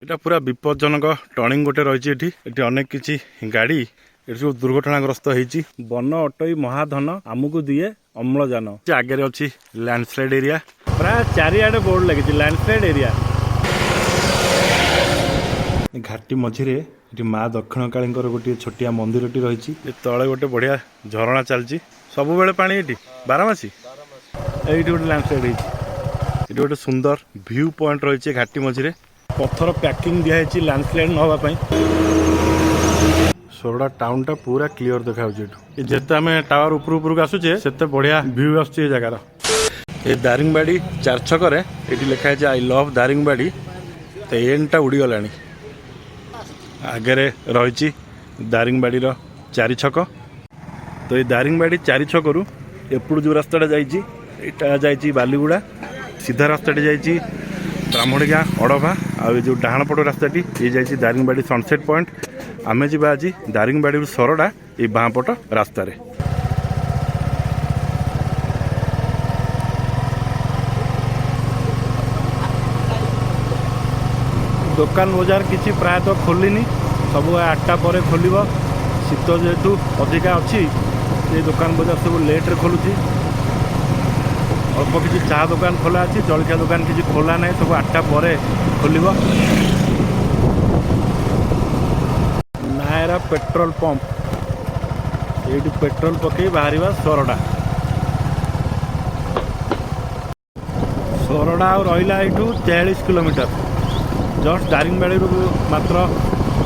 এটা पूरा विपज्जनक टर्निंग गोटे रही ये अनेक किसी गाड़ी ये सब दुर्घटनाग्रस्त होती वन अटई महाधन आमको दिए अम्लजान आगे अच्छी लैंडस्लाइड एरिया प्राय चारिआडे बोर्ड लगी लैंडस्लाइड एरिया घाटी मझिरे ये माँ दक्षिण काली गोटे छोटिया मंदिर रही तले गोटे बढ़िया झरणा चलती सब बेले पानी ये बारमासी ये गोटे लैंडस्लाइड ये गोटे सुंदर व्यू पॉइंट रही घाटी मझिरे पत्थर पैकिंग दिखाई लैंडस्लाइड न होगापाई सोरडा टाउन टा पूरा क्लीयर देखा जिते आम टावर उपरक आसुचे से बढ़िया व्यू आस जगार ये दारिंगबाड़ी चार छकरे ये लिखाई आई लव दारिंगबाड़ी तो एन टा उड़ीगला आगे रही दारिंगबाड़ी चारि छक तो ये दारिंगबाड़ी चारि छकरू एपड़ जो रास्ता जा बालीगुड़ा सीधा रास्ता जा ब्राह्मणिया अड़भा आ जो डाण पट रास्ताटी ये जाइए दारिंगबाड़ी सनसेट पॉइंट आम जा आज दारिंगबाड़ी सरडा ये बाँपट रास्त दुकान बजार किसी प्रायतः खोलनी सब 8टा पर खोल शीत जेहेतु अधिका अच्छी ये दुकान बजार सब लेट्रे खोलुची अल्प किसी चाह दुकान खोला अच्छी जलखिया दुकान किसी खोला ना सब 8टा पर खोल नायरा पेट्रोल पंप ये पेट्रोल पकई बाहर सरडा सरडा रहा यू 43 किलोमीटर जस्ट दारिंगबाड़ी मात्र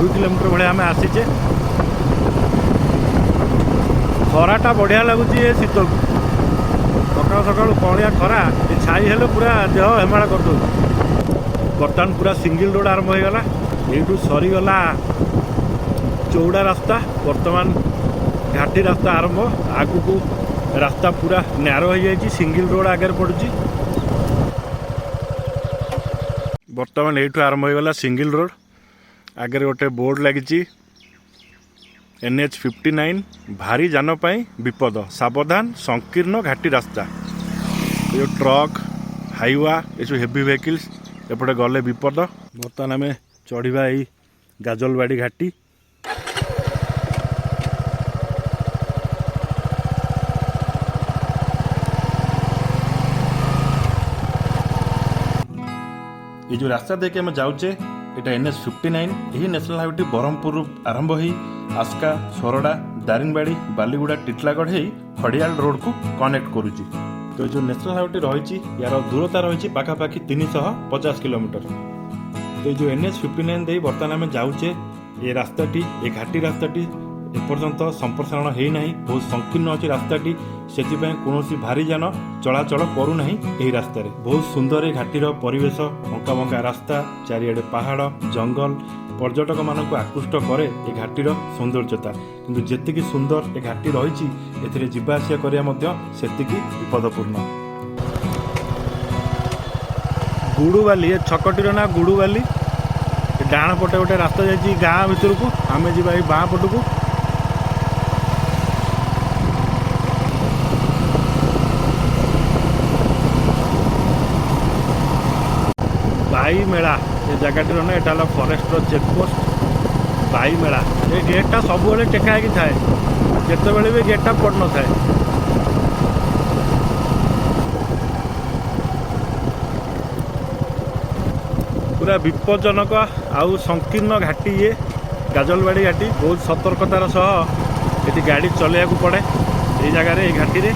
2 किलोमीटर भाई आम आसीचे खराटा बढ़िया लगुच ये शीत सका सका कलिया खरा ये छाई हेले पूरा देह हेमाड़ा कर दो बर्तमान पूरा सिंगल रोड आरंभ हो गला यू सरीगला चौड़ा रास्ता बर्तमान घाटी रास्ता आरंभ आगु को रास्ता पूरा नैरो हो जाए सिंगल रोड आगे पड़ुची बर्तमान यू आरंभ हो गला सिंगल रोड आगे गोटे बोर्ड लगी NH 59 भारी जान पाई विपद सावधान संकीर्ण घाटी रास्ता ये ट्रक हाइवा ये सब हेवी व्हीकल्स एपटे गले विपद बर्तमान आम चढ़ा यही गाजलबाड़ी घाटी ये जो रास्ता देखे आम जाऊे यहाँ NH 59 यही नेशनल हाईवे ब्रह्मपुर आरंभ हो आस्का सोरडा दारिंगबाड़ी बालीगुड़ा टिटलागढ़ हो खड़ियाल रोड को कनेक्ट करुच्ची तो जो नेशनल हाईवे रही यार दूरता रही पाखापाखि 350 किलोमीटर तो जो NH 59 दे बर्तमान आम जाऊे ये रास्ताटी ये घाटी रास्ताटी एपर्यंत संप्रसारण होना बहुत संकीर्ण अच्छी रास्ताटी से कौन भारी जान चलाचल करूना यही रास्तार बहुत सुंदर ये घाटीर परिवेश बंका बंका रास्ता चारिआडे पहाड़ जंगल पर्यटक मानक आकृष्ट करे ये घाटीर सौंदर्यता किंतु जेतिकी सुंदर ये घाटी रही एथिरे जिबा आसिया करिया सेतिकी विपदपूर्ण गुड़ुबाली ये छकटीर ना गुड़ुबाली डाण पटे गोटे रास्ता जाइए गाँ भितर को आम जा बाँ पट को बाई मेला ये जगह ना यहाँ फरेस्ट चेकपोस्ट बाई मेला ये गेटा सब टेका थाए जिते भी गेटा पड़ न था पूरा विपज्जनक आउ संकीर्ण घाटी ये गाजलबाड़ी घाटी बहुत सतर्कतार सह ये गाड़ी चलैया पड़े ये जगार ये घाटी रे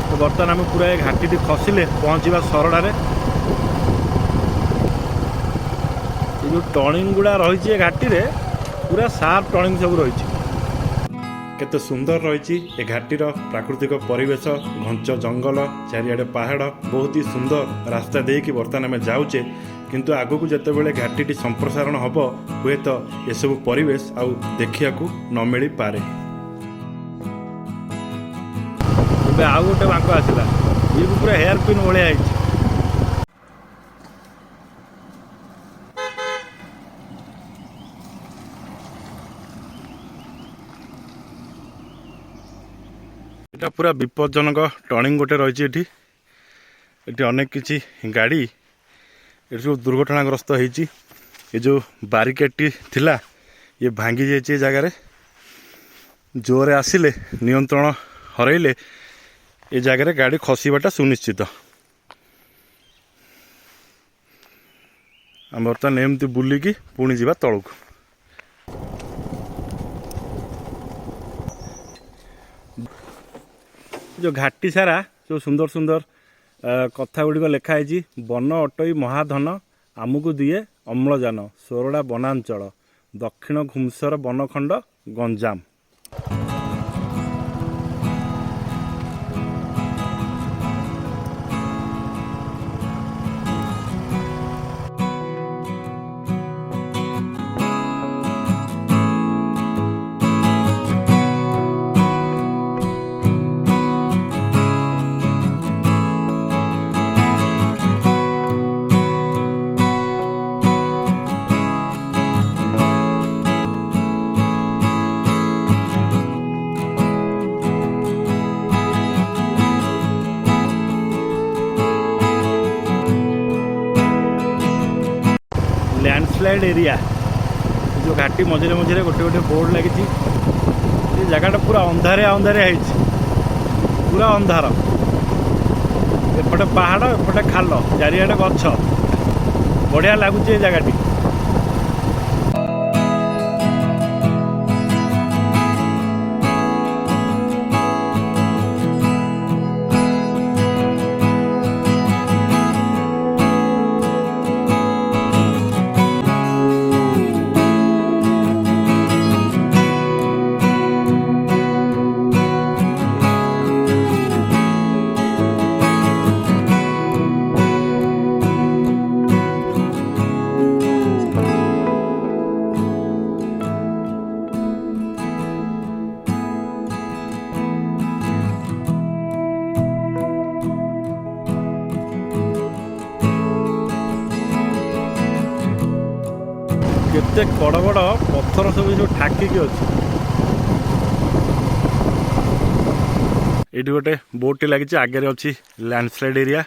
तो बर्तमान आम पूरा ये घाटी खसिले पहुँचा सरडारे जो टर्निंग गुड़ा रही घाटी रे पूरा सार्प टर्निंग सब रही केते सुंदर रही ये घाटीर प्राकृतिक परिवेश घंच जंगल चारिआडे पहाड़ बहुत ही सुंदर रास्ता देकी बर्तमान आम जाऊे किंतु आगक जिते घाटी संप्रसारण हम हुए तो ये सब परिवेश आउ देखिया न मिल पारे आउ गोटे बांक आसला ये पूरा हेयर पिन भाया এটা पूरा विपज्जनक टर्निंग गोटे रही ये अनेक किसी गाड़ी ये सब दुर्घटनाग्रस्त होती ये जो बारिकेडटी थिला ये भांगी जाइए जगार जोरे आसिले नियंत्रण हरइले ये जगार गाड़ी खसवाटा सुनिश्चित। आम बर्तमान एमती बुलिकी पुणी जा तलू जो घाटी सारा जो सुंदर सुंदर कथा गुड़िक लिखाई वन अटई महाधन आमको दिए अम्लजान सोरडा वनांचल दक्षिण घुमसर बनखंड गंजाम। लैंडस्लाइड एरिया जो घाटी मझे मझे गोटे गोटे बोर्ड लगी ये जगह पूरा अंधारिया अंधारिया पूरा अंधार एपटे पहाड़ एपटे खाल चारिआडे गछ बढ़िया लगुच जगह। केते बड़ बड़ पत्थर सब जो ठाकिकी अच्छे ये गोटे बोट लगी आगे अच्छी लैंडस्लाइड एरिया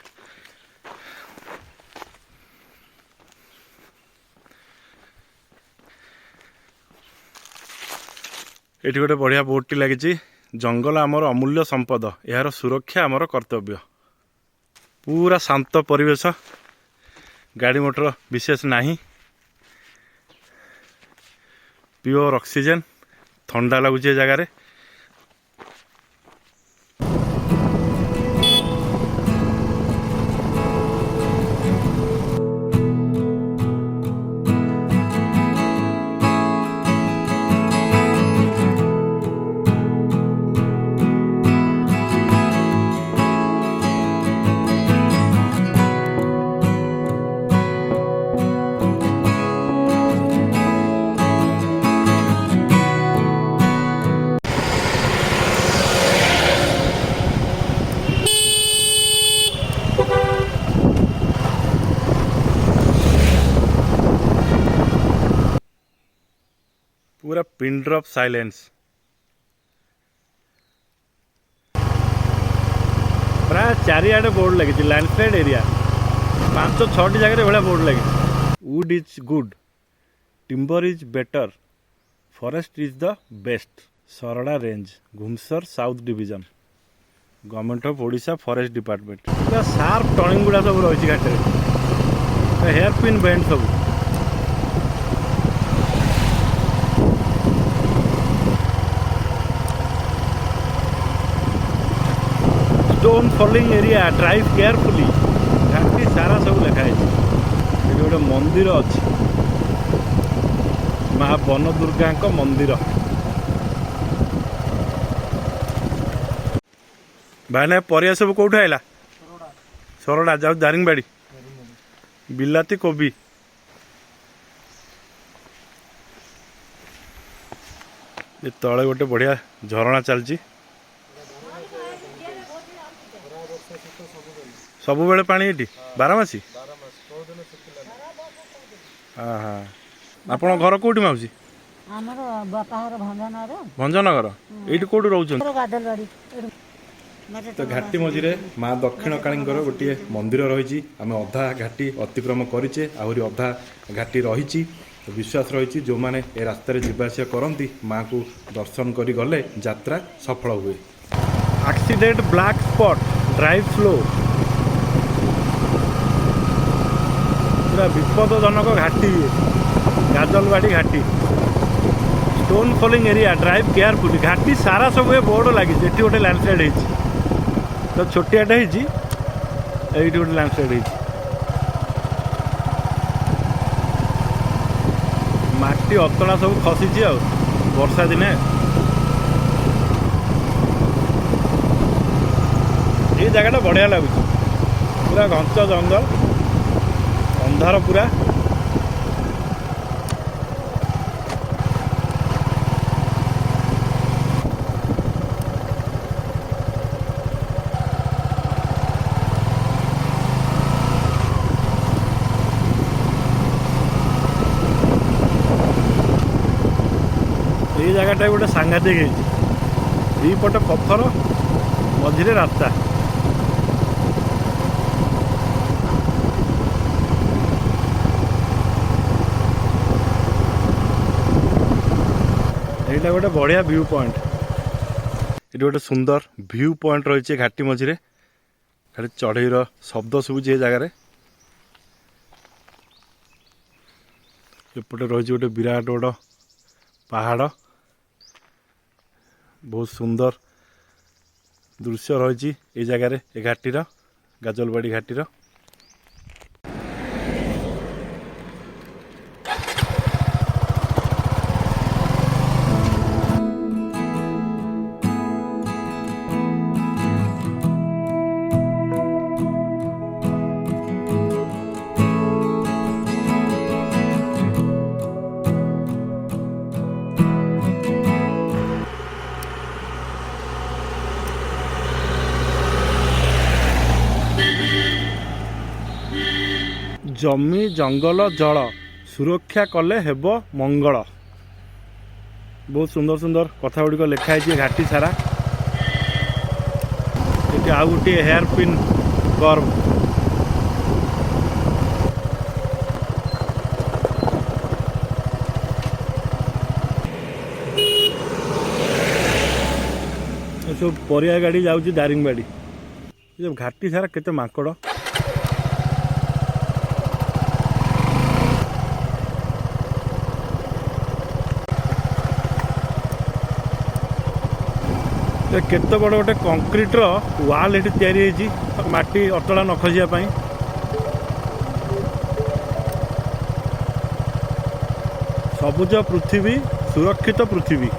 ये गोटे बढ़िया बोट लगी जंगल आमर अमूल्य संपद यार सुरक्षा आमर कर्तव्य पूरा शांत परिवेश गाड़ी मोटर विशेष नहीं प्योर ऑक्सीजन ठंडा लगुच जगार। पूरा पिन ड्रॉप साइलेंस प्राय चारिआडे बोर्ड लगी लैंडस्लाइड एरिया 5-6 जगह भाया बोर्ड लगी wood is good timber is better forest is the best Soroda range Ghumsur south division government of Odisha forest department पूरा शार्प टर्निंग गुड़ा सब रही घाटे हेयर पिन बेंड सब stone falling area drive carefully घाटी सारा सब लिखाई गोटे मंदिर अच्छी माँ वन दुर्गा मंदिर भाई परिया सब कौट आइला सोरडा जाऊ दारिंगबाड़ी बिलाती कोबी ये तले गोटे बढ़िया झरणा चलची सब बेले पानी ये बारमासी हाँ हाँ आपण घर कौटी माउसी भंजनगर भंजनगर ये कौटी रोच तो घाटी मझिरे माँ दक्षिण काली गोटे मंदिर रही आम अधा घाटी अतिक्रम करें आहरी अधा घाटी रही विश्वास रही जो मैंने ए रास्त जावास करती माँ को दर्शन कर गले यात्रा सफल हुए। Accident black spot drive slow पूरा विपदजनक घाटी गाजलवाड़ी घाटी stone falling area drive carefully घाटी सारा सब बोर्ड लगी गोटे लैंडस्लाइड हो तो छोटियाटे होती गोटे लैंडस्लाइड हो माटी अतड़ा सब खसी आ वर्षा दिने ये जगह बढ़िया लगुच पूरा घंच जंगल अंधार पूरा ये जगह गोटे सांघातिक दीपटे पत्थर मझिरे रास्ता यहाँ गोटे बढ़िया व्यू पॉइंट ये गोटे सुंदर व्यू पॉइंट रही है घाटी मझिरे खाली चढ़ईर शब्द शुभुची ये जगार एपटे रही गोटे विराट बड़ पहाड़ बहुत सुंदर दृश्य रही ये जगार ए घाटीर गाजलवाड़ी घाटीर जमी जंगल जल सुरक्षा कले हेब मंगल बहुत सुंदर सुंदर कथा गुड़िक लिखाई घाटी सारा ये आउ गोटे हेयर पिन कर्व सब परिया गाड़ी जाऊँगी दारिंगबाड़ी ये घाटी सारा केते माकड़ केते बड़ गोटे कंक्रीटर वाल ये तैयारी माटी अतड़ा न खसिया सबुज पृथ्वी सुरक्षित पृथ्वी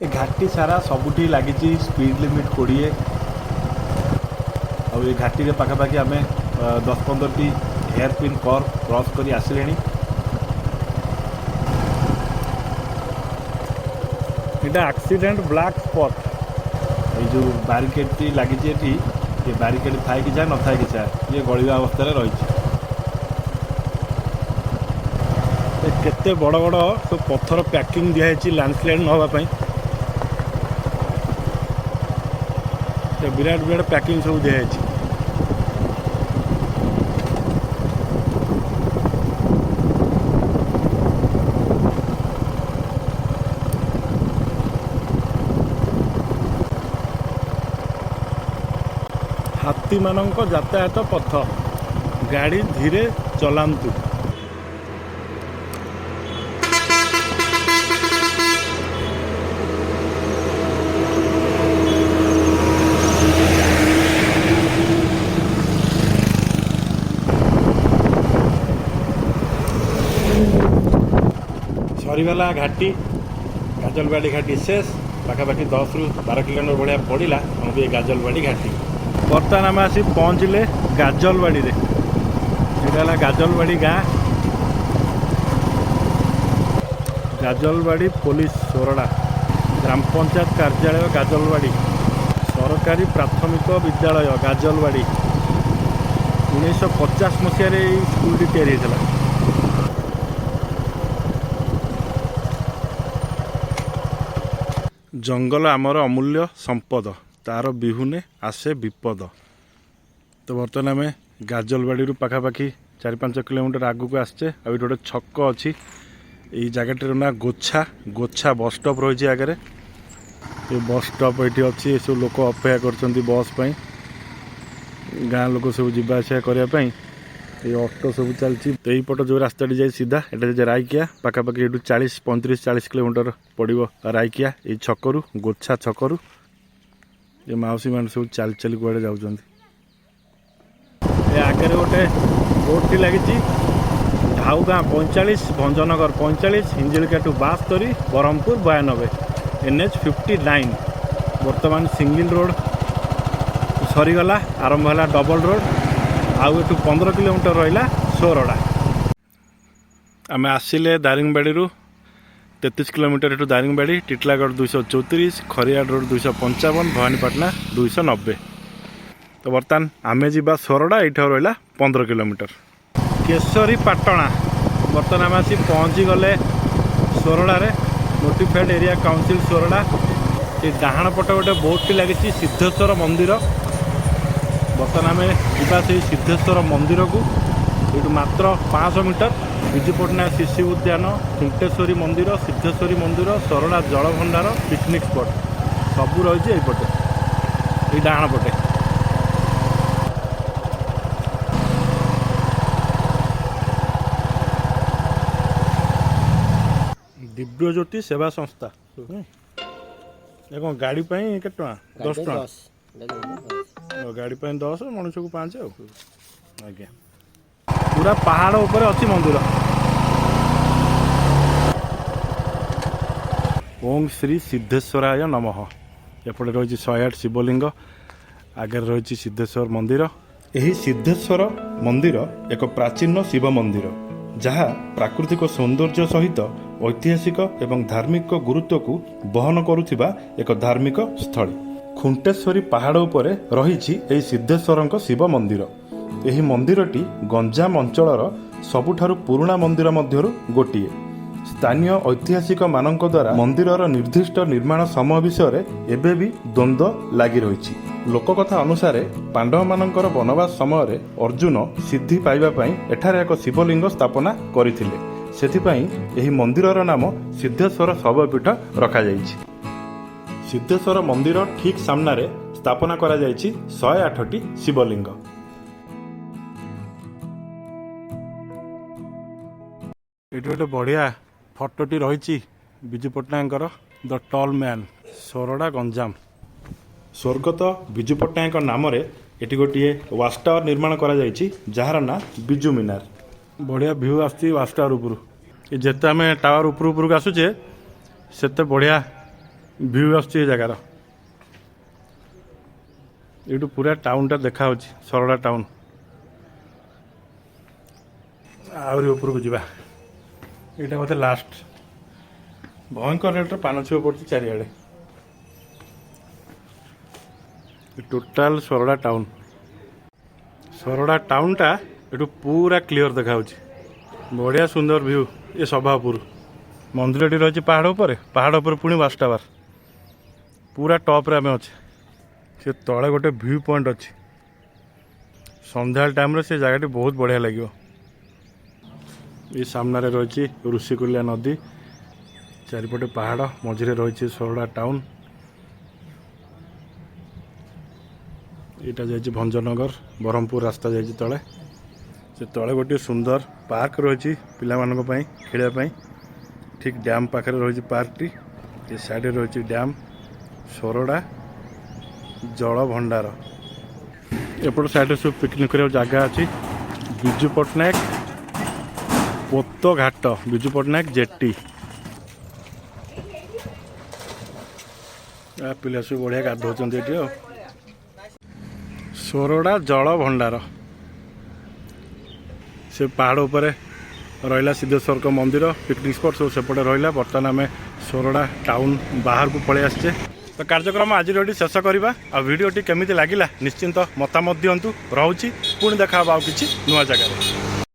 घाटी सारा सबुठी लगी स्पीड लिमिट 20 और ये घाटी पाखापाखि आम 10-15 टी हेयर पिन कर्व क्रॉस कर आसिले यहाँ एक्सीडेंट ब्लैक स्पॉट ये जो बारिकेड टी लगी ये बारिकेड थाए कि न थाए कि ये गलिया अवस्था रही केते बड़ बड़ सब पत्थर पैकिंग दिखाई लैंडस्लाइड न होगापाई विराट विराट पैकिंग सब दिखाई हाथी मानक यातायात पथ गाड़ी धीरे चलांतु सरीगला घाटी गाजलवाड़ी घाटी शेष पाखापाखि 10 ରୁ 12 किलोमीटर भाया पड़ा आमको ये गाजलवाड़ी घाटी बर्तमान आम आसी पहुँचले गाजलवाड़ी रे यहाँ गाजलवाड़ी गाँ गाजलवाड़ी पुलिस सोरडा ग्राम पंचायत कार्यालय गाजलवाड़ी सरकारी प्राथमिक विद्यालय गाजलवाड़ी 1950 मसीह स्कूल तैयारी होता जंगल आमर अमूल्य संपद तार बिहुने आसे विपद। तो बर्तमान आम गाजलबाड़ी पाखापाखि 4-5 किलोमीटर आगू को आसचे। आ गोटे छक अच्छी ये जगह ना गोछा गोछा बस स्टॉप रही आगे। ये बस स्टॉप ये अच्छी सब लोक अपेक्षा कर बस गाँ लोक सब जावासा करने ये ऑटो सब चलती। तो यहीपट जो रास्ता जाए सीधा ये रायकिया पाखापाखि ये 35-40 किलोमीटर पड़ो रायकिया ये छकरू गोछा छकरू ये मौसी मान सब चल चल कड़े जाऊँ। आगे गोटे बोर्ड टी लगी ढाऊ गाँ 45 भंजनगर 45 हिंजिलिका टू 72 ब्रह्मपुर 92 NH 59। बर्तमान सिंगल रोड सरीगला आरंभ है डबल रोड आउ एठू 15 किलोमीटर रहा सोरडा। आम आसिले दारिंगबाड़ी 33 किलोमीटर एठू दारिंगबाड़ी टिटलागढ़ 234 खरियाड़ रोड 255 भवानीपाटना 290। तो बर्तमान आम जा सोरडा ये रहा 15 किलोमीटर। केशरी पाटणा बर्तमान आम आसी पहुँची गले सोरडार नोटिफाइड एरिया काउंसिल सोरडा। ये डाहाण पट गोटे बोर्ड लगी सिद्धेश्वर मंदिर। बर्तमान आम जा सिद्धेश्वर मंदिर को ये मात्र 500 मीटर विजु पट्टनायक शिशु उद्यान खुंटेश्वरी मंदिर सिद्धेश्वरी मंदिर सोरडा जलभंडार पिकनिक स्पॉट सबू रही है ये डाहाण पटे। दिव्य ज्योति सेवा संस्था देखो गाड़ी पे के 10 टका गाड़ी पे 10 मनुष्य को 5 आज्ञा पूरा पहाड़ ऊपर अच्छी मंदिर। ओम श्री सिद्धेश्वराय नमः। एपटे रही 108 शिवलिंग आगे रही सिद्धेश्वर मंदिर। यही सिद्धेश्वर मंदिर एक प्राचीन शिव मंदिर जहाँ प्राकृतिक सौंदर्य सहित ऐतिहासिक एवं धार्मिक गुरुत्व को बहन करुथिबा एक धार्मिक स्थल। खुंटेश्वरी पहाड़ उपरे रही सिद्धेश्वर शिव मंदिर। यही मंदिरटी गंजाम अंचलर सबुठारु पुराना मंदिर मध्यरु गोटिए। स्थानीय ऐतिहासिक मानक द्वारा मंदिरर निर्दिष्ट निर्माण समय विषय एबे भी द्वंद्व लगी रही। लोककथा अनुसार पांडव मानकर वनवास समय अर्जुन सिद्धि पाइबा पई एठारे एक शिवलिंग स्थापना करथिले। सेथिपई एही मंदिरर नाम सिद्धेश्वर शैवपीठ रखा जाइछि। सिद्धेश्वर मंदिर ठीक सामने स्थापना करा जाइछि 108टी शिवलिंग। ये गोटे बढ़िया फटोटी रही Biju Patnaik the tall man Soroda Ganjam. स्वर्गत विजु पट्टनायक नाम ये गोटे वाच टावर निर्माण करा जाइछि जार ना बिजू मीनार। बढ़िया व्यू आसती वाच टावर उपरू। जेते आम टावर उपरू उपरू आसुचे सेते बढ़िया व्यू आसुची जगार। ये पूरा टाउनटा देखा सोरडा टाउन। आहरी उपरକୁ ଯିବା। ଏଇଟା ବୋଧେ ଲାଷ୍ଟ ଭୟଙ୍କର ରେଟ୍ର ପାନ ଛୁଅ ପଡ଼ୁଛି ଚାରିଆଡ଼େ। Total सोरडा town. सोरडा टाउनटा एठू पूरा क्लियर देखा बढ़िया सुंदर व्यू। ये सभापुर मंदिरटी रही पहाड़ उपर पुणी वाच टावर पूरा टॉप रे आम अच्छे। से तले गोटे व्यू पॉइंट अच्छी संध्या टाइम रे से जगह बहुत बढ़िया लगे। ये सामने रही ऋषिकुल्या नदी चारिपटे पहाड़ मझिरे रही सोरडा टाउन। यहाँ जा भंजनगर ब्रह्मपुर रास्ता जा तले से तले गोटे सुंदर पार्क रही पाई खेलने ठीक डैम पाखे रही पार्कटी। ये साइड रही डैम सोरडा जल भंडार। एपट साइड सब पिकनिक जगह अच्छी विजु पट्टनायक पोतो घाट विजु पट्टनायक जेटी। पिला सब बढ़िया गाधौं ये सोरडा जल भंडार। से पहाड़ उपर रहा सिद्धेश्वर का मंदिर पिकनिक स्पॉट सब सेपटे रहा। बर्तमान आम सोरडा टाउन बाहर को पलि आसचे। तो कार्यक्रम आज ये शेष करवा। आ वीडियोटी केमिति लागिला निश्चिंत मतामत दियंतु। रहुछि पुणी देखा किछि नुआ जगह।